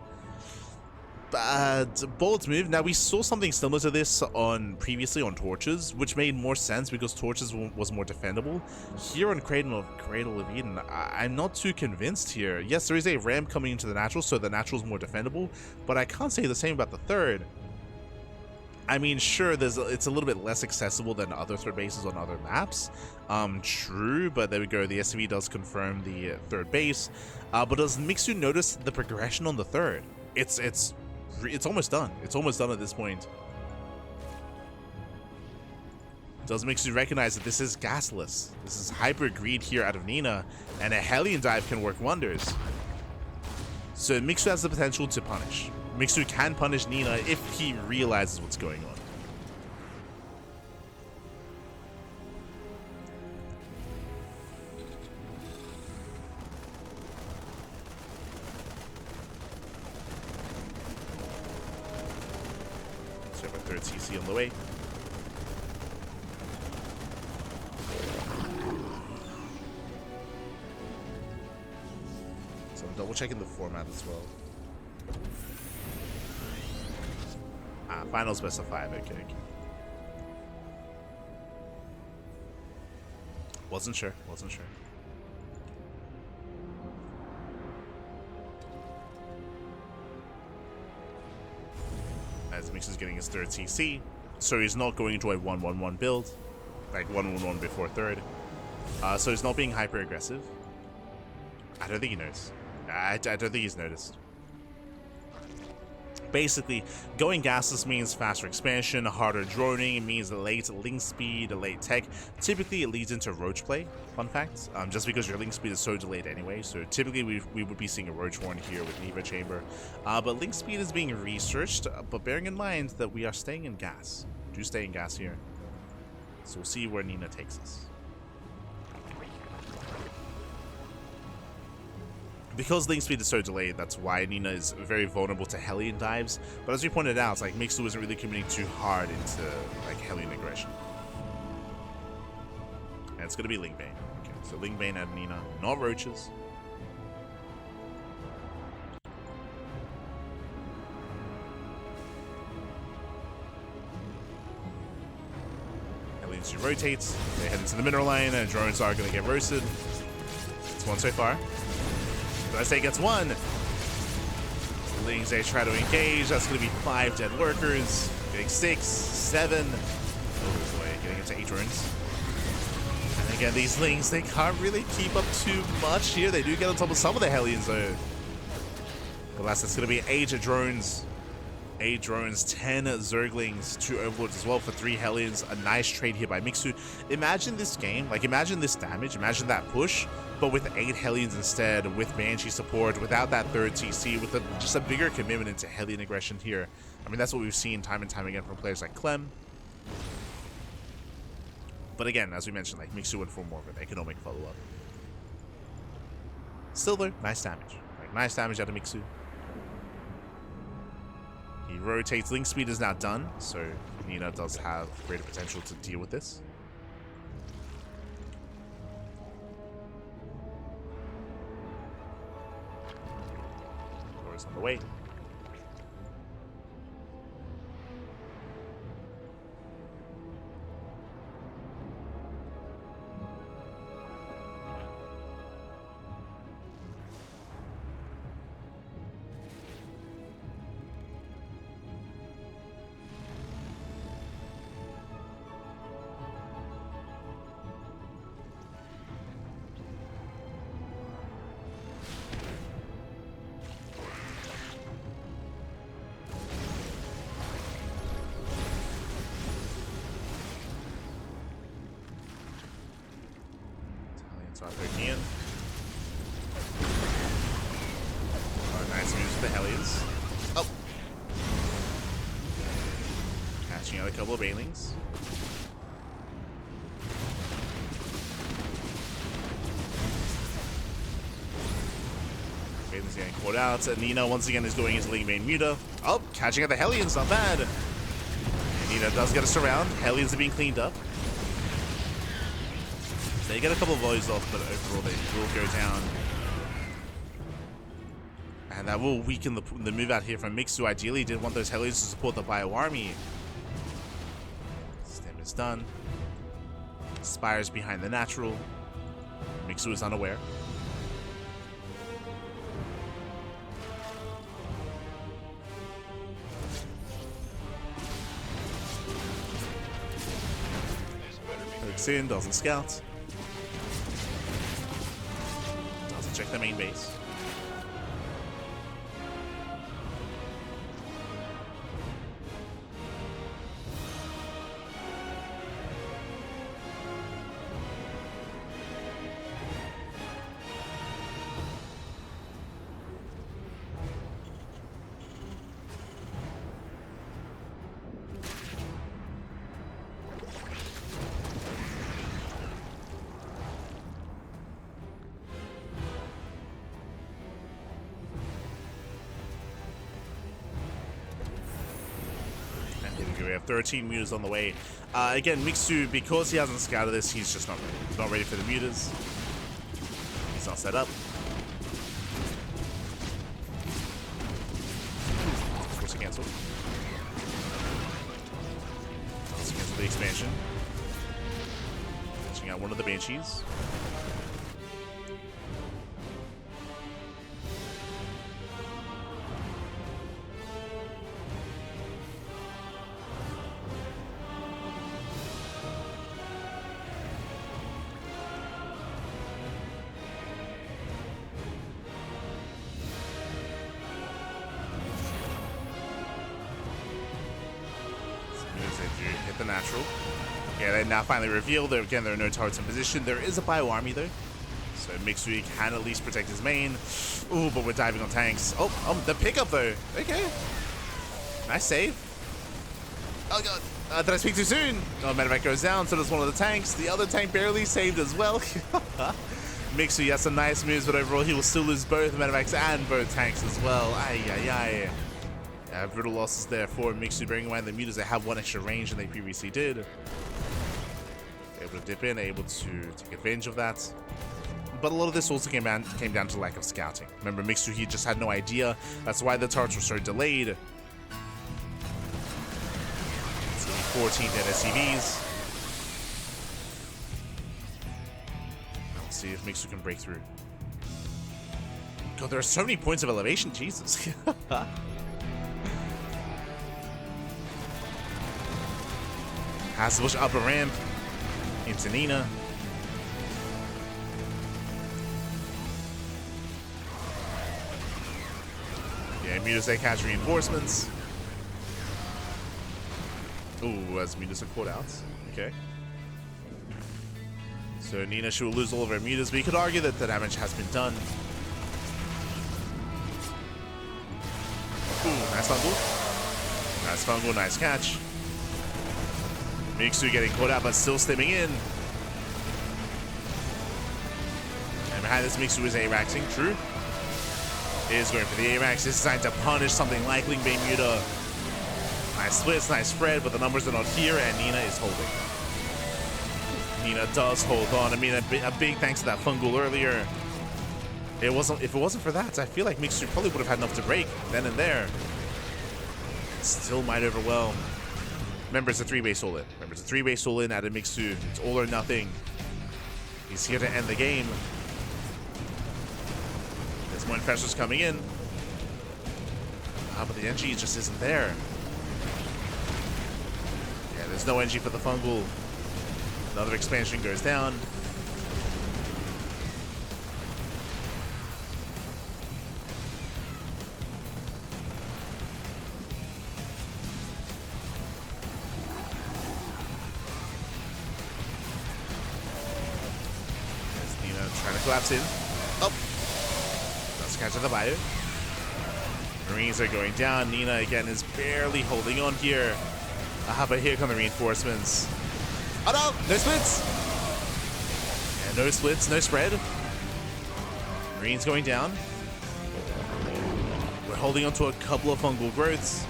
Bold move. Now we saw something similar to this previously on Torches, which made more sense because Torches was more defendable. Here on Cradle of Eden, I'm not too convinced here. Yes, there is a ramp coming into the natural, so the natural is more defendable, but I can't say the same about the third. I mean, sure, it's a little bit less accessible than other third bases on other maps. True, but there we go. The SCV does confirm the third base. But does Mixu notice the progression on the third? It's almost done. It's almost done at this point. Does Mixu recognize that this is gasless? This is hyper greed here out of Nina, and a Hellion dive can work wonders. So Mixu has the potential to punish. Mixu can punish Nina if he realizes what's going on. So we have a third CC on the way. So I'm double checking the format as well. Finals best of 5, okay. Wasn't sure. as Mixu's getting his third CC, so he's not going into a 1-1-1 build, like 1-1-1 before third. So he's not being hyper aggressive. I don't think he knows. I don't think he's noticed. Basically, going gasless means faster expansion, harder droning. It means late link speed, late tech. Typically, it leads into roach play. Fun fact, just because your link speed is so delayed anyway. So typically, we would be seeing a roach horn here with Neva Chamber. But link speed is being researched. But bearing in mind that we are staying in gas, do stay in gas here. So we'll see where Nina takes us. Because link speed is so delayed, that's why Nina is very vulnerable to Hellion dives. But as we pointed out, it's like Mixu isn't really committing too hard into like Hellion aggression. And it's gonna be Link Bane. Okay, so Link Bane and Nina, not roaches. Hellion rotates, they head into the mineral lane, and drones are gonna get roasted. It's one so far. I say gets one. Lings, they try to engage. That's going to be 5 dead workers. Getting 6, 7. Oh boy, getting into 8 drones. And again, these Lings, they can't really keep up too much here. They do get on top of some of the Hellions though. But last, it's going to be 8 drones. 8 drones, 10 Zerglings, 2 Overlords as well for 3 Hellions. A nice trade here by Mixu. Imagine this game, like imagine this damage, imagine that push, but with 8 Hellions instead, with Banshee support, without that third TC, with just a bigger commitment into Hellion aggression here. I mean, that's what we've seen time and time again from players like Clem. But again, as we mentioned, like Mixu went for more of an economic follow-up. Still though, nice damage. Like, nice damage out of Mixu. He rotates. Link speed is now done, so Nina does have greater potential to deal with this. Doors on the way. Start poking in. Oh, nice moves with the Hellions. Oh! Catching out a couple of Banelings. Banelings getting caught out. And Nina once again is going into Link Bane Muta. Oh, catching out the Hellions, not bad. And Nina does get us around. Hellions are being cleaned up. They get a couple of volleys off, but overall they will go down. And that will weaken the move out here from Mixu. Ideally, did want those Hellions to support the Bio Army. Stem is done. Spire's behind the natural. Mixu is unaware. Hooks in, doesn't scout. Check the main base. We have 13 mutas on the way. Again, Mixu, because he hasn't scouted this, he's just not ready. He's not ready for the mutas. He's not set up. Force to cancel. Let's cancel the expansion. Catching out one of the Banshees. hit the natural. Yeah, they now finally reveal that again there are no turrets in position. There is a bio army though, so Mixu can at least protect his main. Ooh, but we're diving on tanks. Oh, the pickup though. Okay, nice save. Oh god, did I speak too soon? Oh, medevac goes down, so does one of the tanks. The other tank barely saved as well. Mixu, he has some nice moves, but overall he will still lose both medevacs and both tanks as well. Ay, ay, ay. Brutal losses there for Mixu, bearing in mind the mutas, they have one extra range than they previously did. Able to dip in, able to take advantage of that. But a lot of this also came down to lack of scouting. Remember, Mixu, he just had no idea. That's why the turrets were so delayed. 14 dead SCVs. Let's see if Mixu can break through. God, there are so many points of elevation, Jesus. Has to push up a ramp into Nina. Yeah, mutas, they catch reinforcements. Ooh, as mutas are caught out. Okay. So Nina, she will lose all of her mutas, but you could argue that the damage has been done. Ooh, nice fungal. Nice fungal, nice catch. Mixu getting caught out, but still stimming in. And behind this, Mixu is A-Raxing. True. Is going for the A-Rax. This is designed to punish something like Lingbane Muta. Nice splits, nice spread, but the numbers are not here, and Nina is holding. Nina does hold on. I mean, a big thanks to that fungal earlier. If it wasn't for that, I feel like Mixu probably would have had enough to break then and there. Still might overwhelm. Remember, it's a 3-base all-in. Remember, it's a 3-base all-in out of Mixu. It's all or nothing. He's here to end the game. There's more infestors coming in. But the NG just isn't there. Yeah, there's no NG for the fungal. Another expansion goes down. Trying to collapse in. Oh! That's catch of the bio. Marines are going down. Nina again is barely holding on here. But here come the reinforcements. Oh no! No splits! Yeah, no splits, no spread. Marines going down. We're holding on to a couple of fungal growths.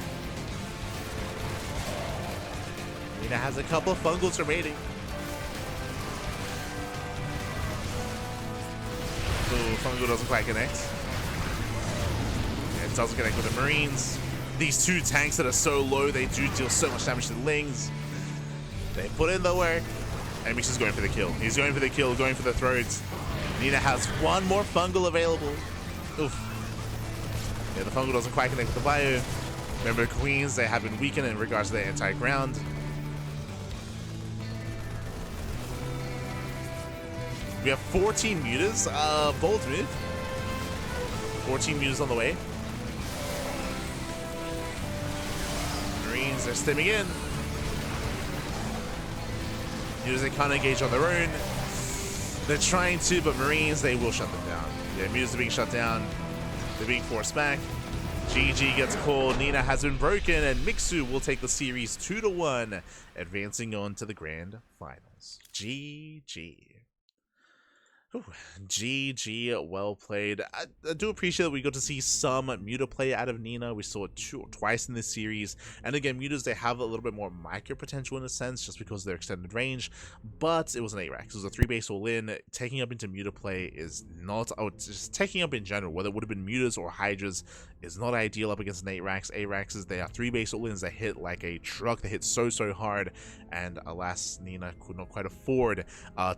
Nina has a couple of fungals remaining. Ooh, fungal doesn't quite connect. Yeah, it doesn't connect with the Marines. These two tanks that are so low, they do deal so much damage to the Lings. They put in the work. And Mixu's going for the kill. He's going for the kill, going for the throats. Nina has one more fungal available. Oof. Yeah, the fungal doesn't quite connect with the bio. Remember, Queens, they have been weakened in regards to their anti-ground. We have 14 mutas. Bold move. 14 mutas on the way. Marines, they're stimming in. Mutas, they can't engage on their own. They're trying to, but Marines, they will shut them down. Yeah, mutas are being shut down. They're being forced back. GG gets called. Nina has been broken, and Mixu will take the series 2-1, advancing on to the grand finals. GG. Ooh, GG, well played. I do appreciate that we got to see some Muta play out of Nina. We saw it twice in this series. And again, Mutas, they have a little bit more micro potential in a sense, just because of their extended range. But it was an A-Rax. It was a 3-base all-in. Taking up into Muta play is not... Oh, just taking up in general, whether it would have been Mutas or Hydras, is not ideal up against an A-Rax. A-Raxes, they are 3-base all-ins that hit like a truck. They hit so hard. And alas, Nina could not quite afford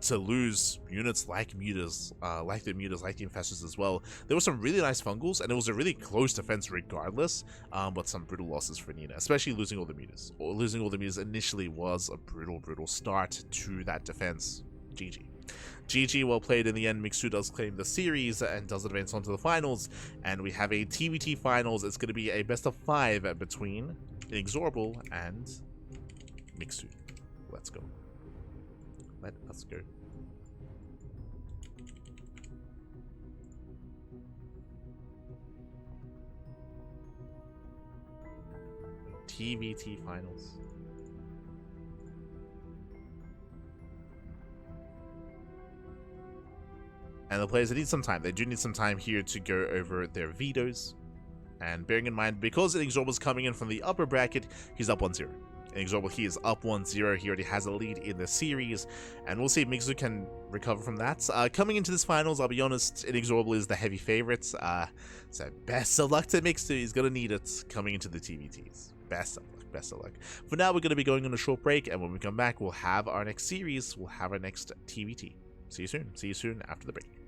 to lose units like Mutas, like the Infestors as well. There were some really nice fungals, and it was a really close defense regardless, but some brutal losses for Nina, especially losing all the Mutas. Losing all the Mutas initially was a brutal start to that defense. GG. GG, well played. In the end, Mixu does claim the series and does advance on to the finals, and we have a TvT finals. It's going to be a best of 5 between Inexorable and Mixu. Let's go. Let us go. ZvT finals. And the players, they need some time. They do need some time here to go over their vetoes. And bearing in mind, because Inexorable's coming in from the upper bracket, he's up 1-0. Inexorable, he is up 1-0. He already has a lead in the series. And we'll see if Mixu can recover from that. Coming into this finals, I'll be honest, Inexorable is the heavy favorite. So best of luck to Mixu. He's going to need it coming into the TVTs. Best of luck. Best of luck. For now, we're going to be going on a short break. And when we come back, we'll have our next series. We'll have our next TVT. See you soon. See you soon after the break.